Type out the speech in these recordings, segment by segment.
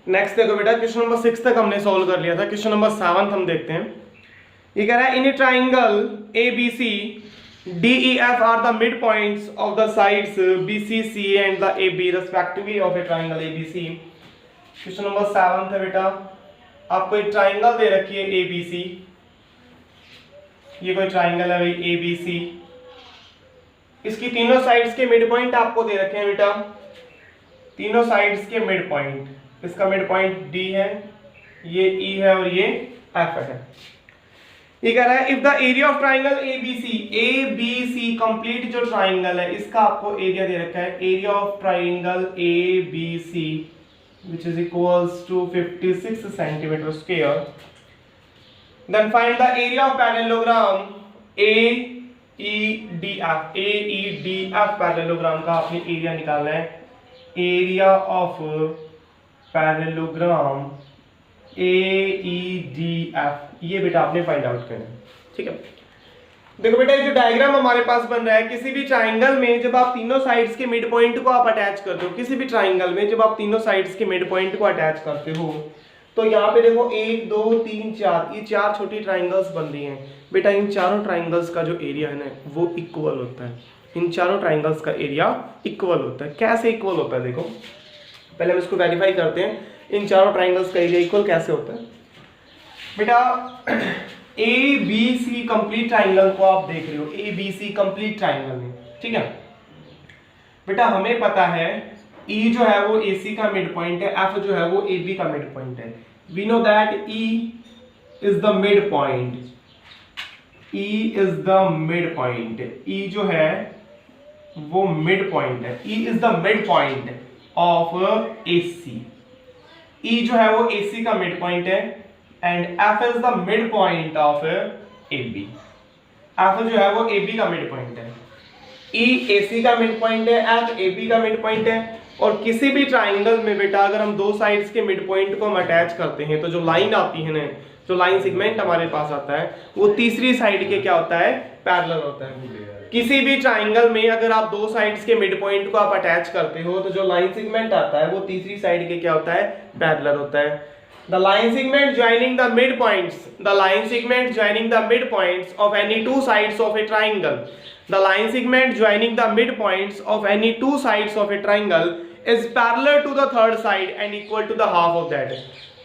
Next देखो बेटा, question number 6 तक हमने सॉल्व कर लिया था। क्वेश्चन नंबर 7 हम देखते हैं। ये कह रहा है in a triangle A B C D E F are the mid points of the sides B C C and the A B respectively of a triangle A B C. Question number 7 है बेटा, आपको एक triangle दे रखी है ए B सी। ये कोई triangle है भाई ए बी सी, इसकी तीनों साइड्स के मिड पॉइंट आपको दे रखे हैं बेटा। तीनों साइड्स के मिड पॉइंट, इसका मिड पॉइंट डी है, ये ई है और ये एफ है। ये कह रहा है if the area of triangle A B C complete जो ट्राइंगल है इसका आपको एरिया दे रखा है, area of triangle A B C which is equals to 56 centimeter square. Then find the area of parallelogram AEDF। AEDF parallelogram का आपने area निकालना है। एरिया ऑफ पैरेललोग्राम AEDF, ये बेटा आपने फाइंड आउट करना है, ठीक है। देखो बेटा, ये जो डायग्राम हमारे पास बन रहा है, किसी भी ट्राइंगल में जब आप तीनों साइड्स के मिड पॉइंट को आप अटैच करते हो, किसी भी ट्राइंगल में जब आप तीनों साइड्स के मिड पॉइंट को अटैच करते हो, तो यहाँ पे देखो 1 2 3 4, ये 4 छोटी ट्राइंगल्स बन रही हैं बेटा। इन चारों ट्राइंगल्स का जो एरिया है ना वो इक्वल होता है। इन चारों ट्राइंगल्स का एरिया इक्वल होता है। कैसे इक्वल होता है देखो, पहले हम इसको वेरीफाई करते हैं। इन चारों ट्राइंगल्स का एरिया इक्वल कैसे होता है बेटा। A B C complete triangle को आप देख रहे हो, A B C complete triangle में, ठीक है बेटा। हमें पता है ई जो है वो ए सी का मिड पॉइंट है, एफ जो है वो ए बी का मिड पॉइंट है। We know that E is the mid point, E is the mid point. E जो है वो मिड पॉइंट है, E is the mid point of A C. E जो है वो ए सी का मिड पॉइंट है and F is the midpoint of AB। F जो है वो AB का मिड पॉइंट है, E AC का मिड पॉइंट है, F AB का मिड पॉइंट है। और किसी भी ट्राइंगल में बेटा अगर हम दो साइड्स के मिड पॉइंट को हम अटैच करते हैं तो जो लाइन आती है ना, जो लाइन सेगमेंट हमारे पास आता है वो तीसरी साइड के क्या होता है, पैरेलल होता है। किसी भी ट्राइंगल में अगर आप दो साइड्स के मिड पॉइंट को आप अटैच करते हो तो जो लाइन सेगमेंट आता है वो तीसरी साइड के क्या होता है, पैरेलल होता है। The line segment joining the midpoints, the line segment joining the midpoints of any two sides of a triangle, the line segment joining the midpoints of any two sides of a triangle is parallel to the third side and equal to the half of that।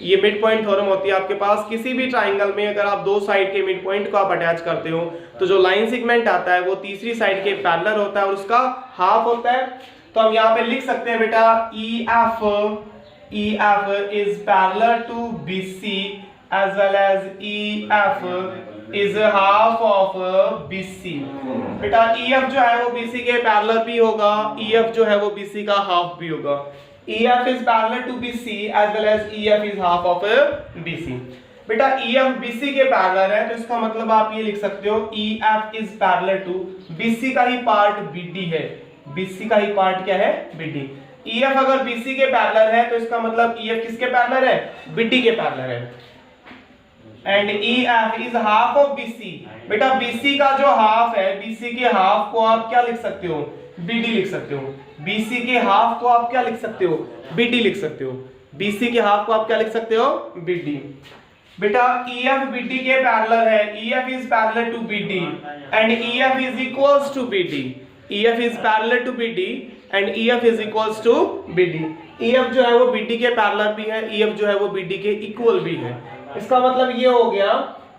ये mid point theorem होती है आपके पास। किसी भी triangle में अगर आप दो साइड के मिड पॉइंट को आप अटैच करते हो तो जो लाइन सेगमेंट आता है वो तीसरी साइड के पैरेलल होता है और उसका हाफ होता है। तो हम यहाँ पे लिख सकते हैं बेटा EF is parallel to BC as well as EF is half of BC। बेटा EF जो है वो BC के पैरेलल भी होगा, EF जो है वो BC का हाफ भी होगा। EF is parallel to BC as well as EF is half of BC। बेटा EF BC के पैरेलल है तो इसका मतलब आप ये लिख सकते हो EF is parallel to BC का ही पार्ट BD है। BC का ही पार्ट क्या है, BD। EF अगर BC के पैरेलल है तो इसका मतलब EF किसके पैरेलल है, BD के पैरेलल है। And EF is half of BC। बेटा BC का जो हाफ है, BC के हाफ को आप क्या लिख सकते हो, BD लिख सकते हो। BC के हाफ को आप क्या लिख सकते हो, BD लिख सकते हो। BC के हाफ को आप क्या लिख सकते हो, BD। बेटा EF BD के पैरेलल है, EF is parallel to BD and EF is equals to BD। EF is parallel to BD and EF is equals to BD। EF जो है वो BD के पैरेलल भी है, EF जो है वो BD के इक्वल भी है। इसका मतलब ये हो गया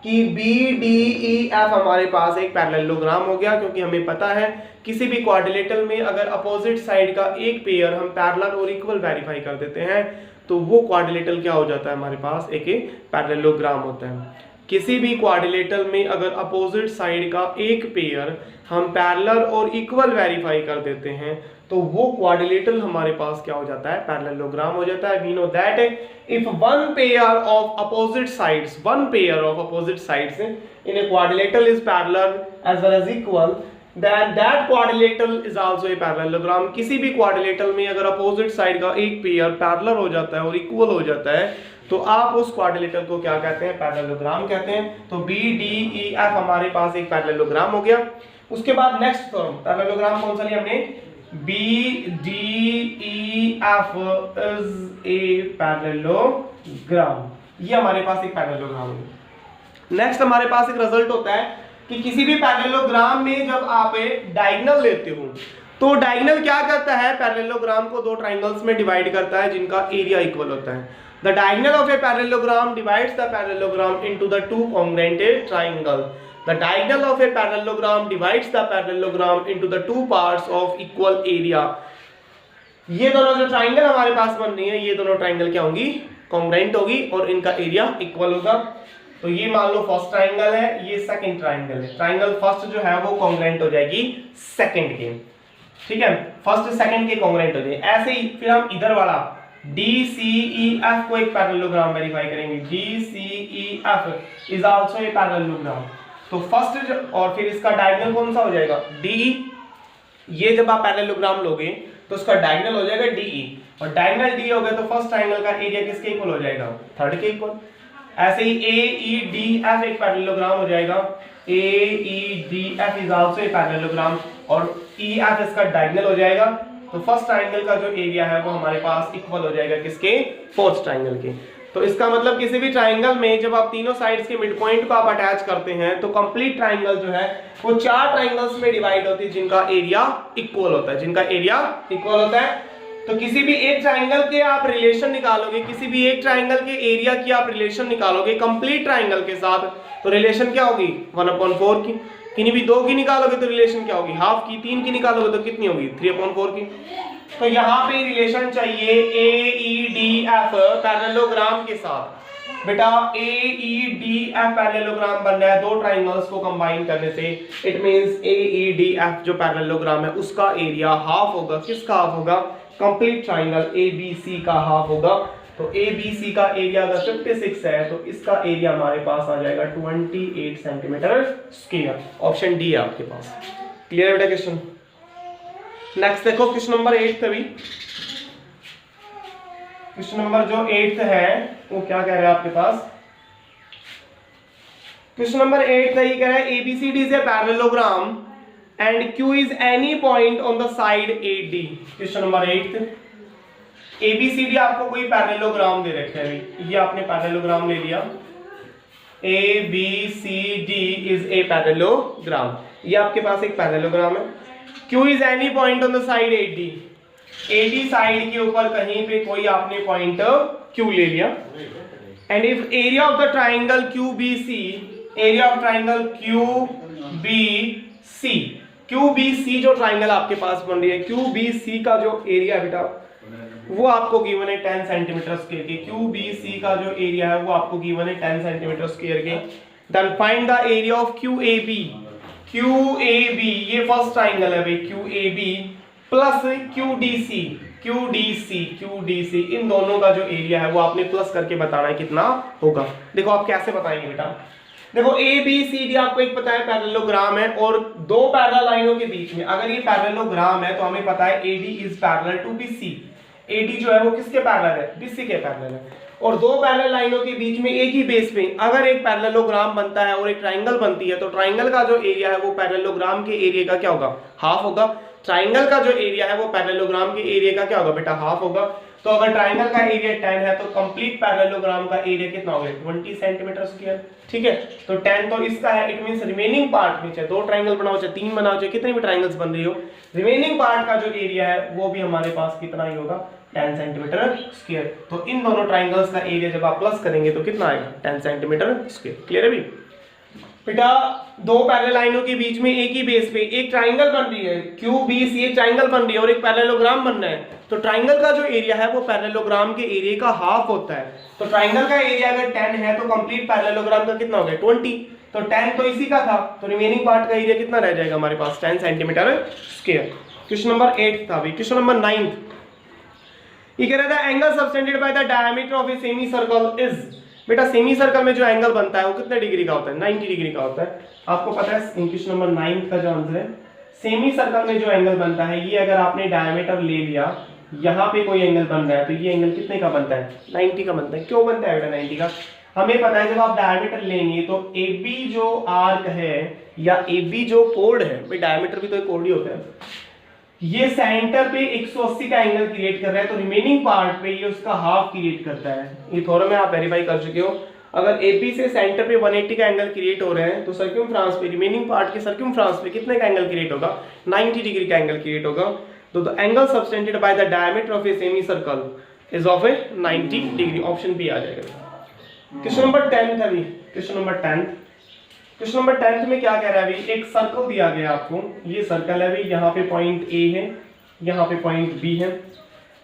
कि BDEF हमारे पास एक पैरेललोग्राम हो गया, क्योंकि हमें पता है किसी भी क्वाड्रिलेटरल में अगर अपोजिट साइड का एक पेयर हम पैरेलल और इक्वल वेरीफाई कर देते हैं तो वो क्वाड्रिलेटरल क्या हो जाता है, हमारे पास एक पैरेललोग्राम होता है। किसी भी क्वाड्रिलेटरल में अगर अपोजिट साइड का एक पेयर हम पैरेलल और इक्वल वेरीफाई कर देते हैं तो वो क्वाड्रिलेटरल हमारे पास क्या हो जाता है, पैरेललोग्राम हो जाता है। We know that if one pair of opposite sides in a quadrilateral is parallel as well as equal then that quadrilateral is also a parallelogram। किसी भी क्वाड्रिलेटरल में अगर अपोजिट साइड का एक पेयर पैरेलल हो जाता है और इक्वल हो जाता है तो आप उस क्वाड्रिलेटरल को क्या कहते हैं, पैरेललोग्राम कहते हैं। तो BDEF हमारे पास एक पैरेललोग्राम हो गया। उसके बाद नेक्स्ट थ्योरम, पैरेललोग्राम कौन सा लिया हमने, BDEF is a parallelogram। ये हमारे पास एक पैरेललोग्राम है। नेक्स्ट हमारे पास एक रिजल्ट होता है कि किसी भी पैरेललोग्राम में जब आप डायगोनल लेते हो तो डायगोनल क्या करता है, पैरेललोग्राम को दो ट्राइंगल्स में डिवाइड करता है जिनका एरिया इक्वल होता है। The diagonal of a parallelogram divides the parallelogram into the two congruent triangle. The diagonal of a parallelogram divides the parallelogram into the two parts of equal area. ये दोनों जो triangle हमारे पास बन रही है, ये दोनों ट्राइंगल क्या होंगी, कॉन्ग्रुएंट होगी और इनका एरिया इक्वल होगा। तो ये मान लो फर्स्ट ट्राइंगल है, ये सेकंड ट्राइंगल है। ट्राइंगल फर्स्ट जो है वो कॉन्ग्रुएंट हो जाएगी सेकंड के, ठीक है, फर्स्ट सेकंड के कॉन्ग्रुएंट हो जाएगी। ऐसे ही फिर हम इधर वाला DCEF को एक पैरेललोग्राम वेरीफाई करेंगे। DCEF is also a parallelogram. तो फर्स्ट और फिर इसका डायगोनल कौन सा हो जाएगा, DE। ये जब आप पैरेललोग्राम लोगे तो उसका डायगोनल हो जाएगा DE, और डायगोनल D हो गया तो फर्स्ट ट्राइंगल का एरिया किसके इक्वल हो जाएगा, थर्ड के इक्वल। ऐसे ही AEDF एक पैरेललोग्राम हो जाएगा। AEDF is also a parallelogram और EF इसका डायगोनल हो जाएगा। तो फर्स्ट ट्राइंगल का जो एरिया है वो हमारे पास इक्वल हो जाएगा किसके, फोर्थ ट्राइंगल के। तो इसका मतलब किसी भी ट्राइंगल में जब आप तीनों साइड्स के मिड पॉइंट को आप अटैच करते हैं तो कंप्लीट ट्राइंगल जो है वो चार ट्राइंगल्स में डिवाइड होती है जिनका एरिया इक्वल होता है, जिनका एरिया इक्वल होता है। तो किसी भी एक ट्राइंगल के आप रिलेशन निकालोगे, किसी भी एक ट्राइंगल के एरिया की आप रिलेशन निकालोगे कंप्लीट ट्राइंगल के साथ, तो रिलेशन क्या होगी 1/4 की। किन्हीं भी दो की निकालोगे तो रिलेशन क्या होगी, हाफ की। तीन की निकालोगे तो कितनी होगी, 3/4 की। तो यहाँ पे रिलेशन चाहिए AEDF पैरेललोग्राम के साथ। बेटा AEDF पैरेललोग्राम बन रहा है दो ट्राइंगल्स को कंबाइन करने से। इट मींस AEDF जो पैरेललोग्राम है उसका एरिया हाफ होगा, किसका हाफ होगा, कंप्लीट ट्राइंगल ABC का हाफ होगा। तो ABC का एरिया अगर 56 है तो इसका एरिया हमारे पास आ जाएगा 28 सेंटीमीटर स्क्वायर। ऑप्शन डी है आपके पास। क्लियर है बेटा क्वेश्चन। नेक्स्ट देखो क्वेश्चन नंबर 8 अभी। क्वेश्चन नंबर जो 8 है वो क्या कह रहा है आपके पास, क्वेश्चन नंबर 8 ये कह रहा है ABCD is a parallelogram and Q is any point on the side AD। Question number 8 ABCD आपको कोई पैरेललोग्राम दे रखा है, ये आपने पैरेललोग्राम ले लिया। ABCD इज ए पैरेललोग्राम, ये आपके पास एक पैरेललोग्राम है। Q is any point on the side AD side के ऊपर कहीं पे कोई आपने पॉइंट Q ले लिया। And if area of the triangle QBC, area of triangle QBC जो ट्राइंगल आपके पास बन रही है, QBC का जो एरिया है बेटा वो आपको गिवन है 10 सेंटीमीटर स्क्वायर के। QBC का जो एरिया है वो आपको गिवन है 10 सेंटीमीटर स्क्वायर के। Then find the area of QAB। QAB ये फर्स्ट ट्राइंगल है भाई, QAB प्लस QDC, इन दोनों का जो एरिया है वो आपने प्लस करके बताना है कितना होगा। देखो आप कैसे बताएंगे बेटा, देखो ABCD आपको एक पता है पैरेललोग्राम है और दो पैरेलल लाइनों के बीच में अगर ये पैरेललोग्राम है तो हमें पता है AD is parallel to BC। AD जो है वो किसके पैरेलल है, BC के पैरेलल है। और दो पैरेलल लाइनों के बीच में एक ही बेस पे अगर एक पैरेललोग्राम बनता है और एक ट्राइंगल बनती है तो ट्राइंगल का जो एरिया है वो पैरेललोग्राम के एरिया का क्या होगा, हाफ होगा। ट्राइंगल का जो एरिया है वो पैरेललोग्राम के एरिया का क्या होगा बेटा, हाफ होगा। तो अगर ट्राइंगल का एरिया 10 है तो कंप्लीट पैरेललोग्राम का एरिया कितना होगा, 20 सेंटीमीटर स्क्वायर। ठीक है, तो 10 तो इसका है, इट मींस रिमेनिंग पार्ट में चाहे दो ट्राइंगल बनाओ चाहे तीन बनाओ चाहे कितने भी ट्राइंगल्स बन रही हो, रिमेनिंग पार्ट का जो एरिया है वो भी हमारे पास कितना ही होगा, 10 सेंटीमीटर स्क्वायर। तो इन दोनों ट्राइंगल्स का एरिया जब आप प्लस करेंगे तो कितना आएगा, 10 सेंटीमीटर स्क्वायर। क्लियर है भी बेटा। दो पैरेलल लाइनों के बीच में एक ही बेस पे एक ट्राइंगल बन रही है, QBC एक ट्राइंगल बन रही है और एक पैरेललोग्राम बन रहा है। तो ट्राइंगल का जो एरिया है वो पैरेललोग्राम के एरिया का हाफ होता है। तो ट्राइंगल का एरिया अगर 10 है तो कंप्लीट पैरेललोग्राम का कितना हो गया, 20। तो 10 तो इसी का था, तो रिमेनिंग पार्ट का एरिया कितना रह जाएगा हमारे पास, 10 सेंटीमीटर स्क्वायर। क्वेश्चन नंबर 8 था अभी। क्वेश्चन नंबर 9 ये कह रहा था angle subtended by the diameter of a semi circle is. बेटा सेमी सर्कल में जो एंगल बनता है वो कितने डिग्री का होता है, 90 डिग्री का होता है। आपको पता है क्वेश्चन नंबर 9 का जो आंसर है, सेमी सर्कल में जो एंगल बनता है ये अगर आपने डायमीटर ले लिया, यहाँ पे कोई एंगल बन रहा है तो ये एंगल कितने का बनता है, 90 का बनता है। क्यों बनता है बेटा 90 का, हमें पता है जब आप डायमीटर लेंगे तो AB जो आर्क है या AB जो कोड है, भाई डायमीटर भी तो एक कोड ही होता है, ये सेंटर पे 180 का एंगल क्रिएट कर रहा है, तो रिमेनिंग पार्ट पे ये उसका हाफ क्रिएट करता है। ये थोड़ा में आप वेरीफाई कर चुके हो। अगर एपी से सेंटर पे 180 का एंगल क्रिएट हो रहे हैं तो सर्कमफ्रांस पे, रिमेनिंग पार्ट के सर्कमफ्रांस पे कितने का एंगल क्रिएट होगा? 90 डिग्री का एंगल क्रिएट होगा। तो the angle subtended by the diameter of a semi circle is of a 90 degree. Option B आ जाएगा। क्वेश्चन नंबर 10 था भी, क्वेश्चन नंबर 10 में क्या कह रहा है अभी? एक सर्कल दिया गया आपको, ये सर्कल है अभी, यहाँ पे पॉइंट ए है, यहाँ पे पॉइंट बी है।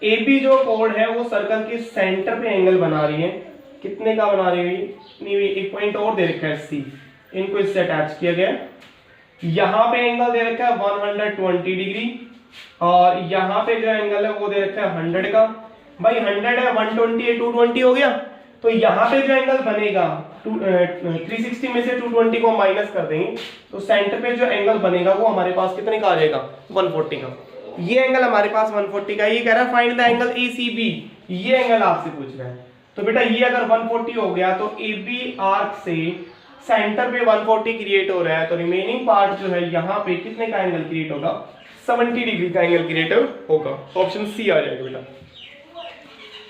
ए बी जो कोड है वो सर्कल के सेंटर पे एंगल बना रही है। कितने का बना रही है? नहीं, एक पॉइंट और दे रखा है सी, इनको इससे अटैच किया गया। यहाँ पे एंगल दे रखा है 120 डिग्री, और यहाँ पे जो एंगल है वो दे रखा है 100 का। भाई 100 है, 120 है, 220 हो गया। तो यहाँ पे जो एंगल बनेगा 360 में से 220 को माइनस कर देंगे, तो सेंटर पे जो एंगल बनेगा वो हमारे पास कितने का आ जाएगा? 140 का। ये एंगल हमारे पास 140 का। ये कह रहा है फाइंड द एंगल ACB, ये एंगल आपसे पूछ रहा है। तो बेटा ये अगर 140 हो गया तो AB आर्क से सेंटर पे 140 क्रिएट हो रहा है, तो रिमेनिंग पार्ट जो है यहाँ पे कितने का एंगल क्रिएट होगा? 70 डिग्री का एंगल क्रिएट होगा। ऑप्शन सी आ जाएगा बेटा।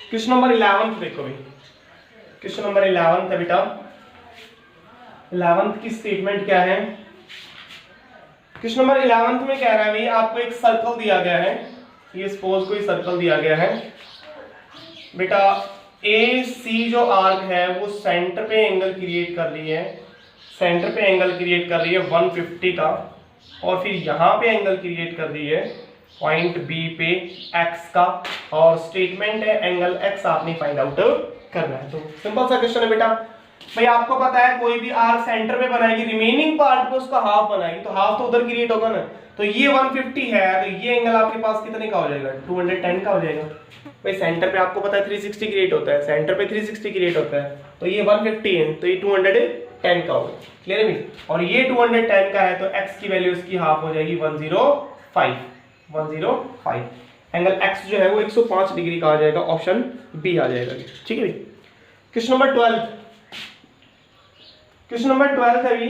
क्वेश्चन नंबर 11 देखो भाई, क्वेश्चन नंबर 11 है बेटा। 11 की स्टेटमेंट क्या है? क्वेश्चन नंबर 11 में कह रहा है भाई आपको एक सर्कल दिया गया है, ये सपोज कोई सर्कल दिया गया है बेटा। AC जो आर्क है वो सेंटर पे एंगल क्रिएट कर रही है, सेंटर पे एंगल क्रिएट कर रही है 150 का, और फिर यहाँ पे एंगल क्रिएट कर रही है पॉइंट B पे X का, और स्टेटमेंट है एंगल X आपने फाइंड आउट करना है। तो सिंपल सा क्वेश्चन है बेटा। भाई आपको पता है कोई भी आर्क सेंटर पे बनाएगी, रिमेनिंग पार्ट पे उसका हाफ बनाएगी, तो हाफ तो उधर क्रिएट होगा ना। तो ये 150 है, तो ये एंगल आपके पास कितने का हो जाएगा? 210 का हो जाएगा। भाई सेंटर पे आपको पता है 360 क्रिएट होता है, सेंटर पे 360 क्रिएट होता है, तो ये 150 है, तो ये 210 का होगा। क्लियर है भाई? और ये 210 का है, तो x की वैल्यू इसकी हाफ हो जाएगी 105। एंगल x जो है वो 105 डिग्री का आ जाएगा। ऑप्शन बी आ जाएगा। ठीक है भाई। क्वेश्चन नंबर 12, क्वेश्चन नंबर 12 है भी।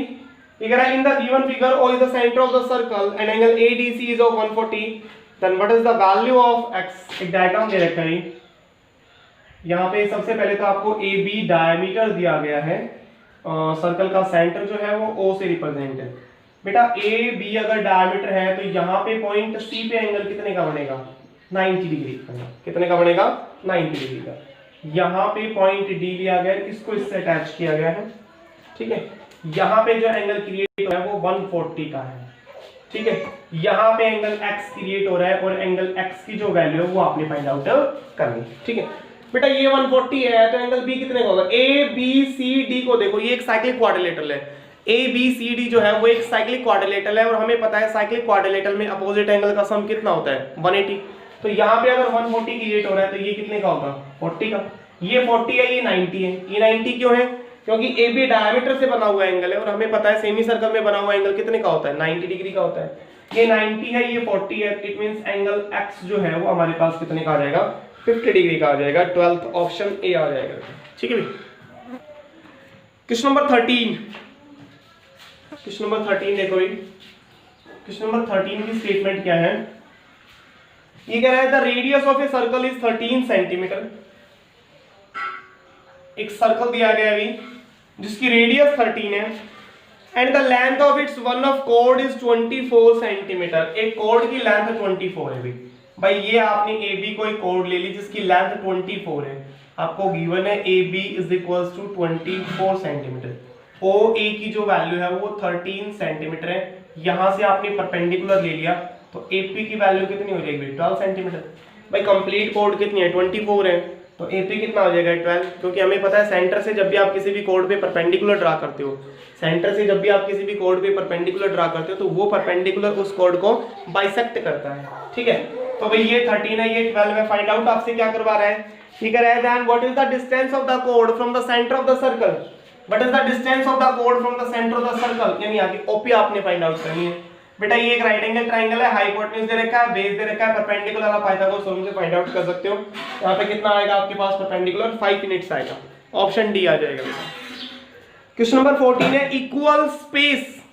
In the given figure O is the center of the circle and angle ADC is of 140, then what is the value of x? एक डायग्राम दे रखा है यहाँ पे। सबसे पहले तो आपको AB डायमीटर दिया गया है, सर्कल का सेंटर जो है वो O से रिप्रेजेंट है बेटा। AB अगर डायमीटर है तो यहाँ पे पॉइंट C पे एंगल कितने का बनेगा? 90 डिग्री का। कितने का बनेगा? 90 डिग्री का। यहाँ पे पॉइंट D लिया गया, इसको इससे अटैच किया गया है। ठीक है, यहाँ पे जो एंगल क्रिएट हो रहा है वो 140 का है। ठीक है, यहाँ पे एंगल x क्रिएट हो रहा है, और एंगल x की जो वैल्यू है वो आपने फाइंड आउट करनी है। ठीक है बेटा, ये 140 है, तो एंगल B कितने का होगा? ABCD को देखो, ये एक साइक्लिक क्वाड्रिलेटरल है। ABCD जो है वो एक साइक्लिक क्वाड्रिलेटरल है, और हमें पता है साइक्लिक क्वाड्रिलेटरल में अपोजिट एंगल का सम कितना होता है? 180। तो यहाँ पे अगर 140 क्रिएट हो रहा है तो ये कितने का होगा? 40 का। ये 40 है, ये 90 है। ये 90 क्यों है? क्योंकि AB डायमीटर से बना हुआ एंगल है, और हमें पता है सेमी सर्कल में बना हुआ एंगल कितने का होता है? 90 डिग्री का होता है। ये 90 है, ये 40 है, इट मींस एंगल X जो है वो हमारे पास कितने का आ जाएगा? 50 डिग्री का आ जाएगा। 12th ऑप्शन ए आ जाएगा। ठीक है भाई। क्वेश्चन नंबर 13, क्वेश्चन नंबर 13 देखो भाई। क्वेश्चन नंबर 13 की स्टेटमेंट क्या है? ये कह रहा है the radius of a circle is 13 centimetre. एक सर्कल दिया गया अभी जिसकी रेडियस 13 है, and the length of its one of code is 24 centimetre. एक कोड की लेंथ 24 है भाई। ये आपने AB को एक कोड ले ली जिसकी लेंथ 24 है। आपको गिवन है AB is equals to 24 centimetre. OA की जो वैल्यू है वो 13 सेंटीमीटर है। यहां से आपने परपेंडिकुलर ले लिया, तो AP की वैल्यू कितनी हो जाएगी? 12 सेंटीमीटर। भाई कंप्लीट कोड कितनी है? 24 है, तो AP कितना हो जाएगा? 12। क्योंकि हमें पता है सेंटर से जब भी आप किसी भी कोड पे परपेंडिकुलर ड्रा करते हो, सेंटर से जब भी आप किसी भी कोड पे परपेंडिकुलर ड्रा करते हो, तो वो परपेंडिकुलर उस कोड को बाइसेक्ट करता है। ठीक है, तो भाई ये 13 है, ये 12 है। फाइंड आउट आपसे क्या करवा रहा है? ये कह रहा है then what is the distance of the code from the centre of the circle. What is the distance of the code from the centre of the circle, यानी आगे OP आपने फाइंड आउट करनी है। बेटा ये एक राइट एंगल ट्रायंगल है, hypotenuse दे रखा है, बेस दे रखा है, परपेंडिकुलर आप पाइथागोरस थ्योरम से फाइंड आउट कर सकते हो। यहाँ पे कितना आएगा आपके पास परपेंडिकुलर? 5 यूनिट्स आएगा। ऑप्शन डी आ जाएगा। क्वेश्चन नंबर 14 है equal space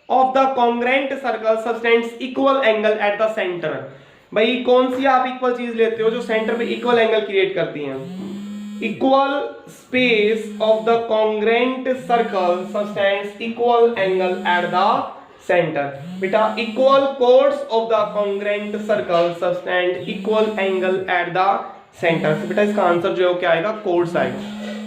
of the congruent circle subtends equal angle at the centre. भाई कौन सी आप इक्वल चीज लेते हो जो सेंटर में इक्वल एंगल क्रिएट करती हैं? Equal space of the congruent circle subtends equal angle at the centre. बेटा equal chords of the congruent circle subtend equal angle at the centre. बेटा इसका आंसर जो है क्या आएगा? कोड्स आएगा।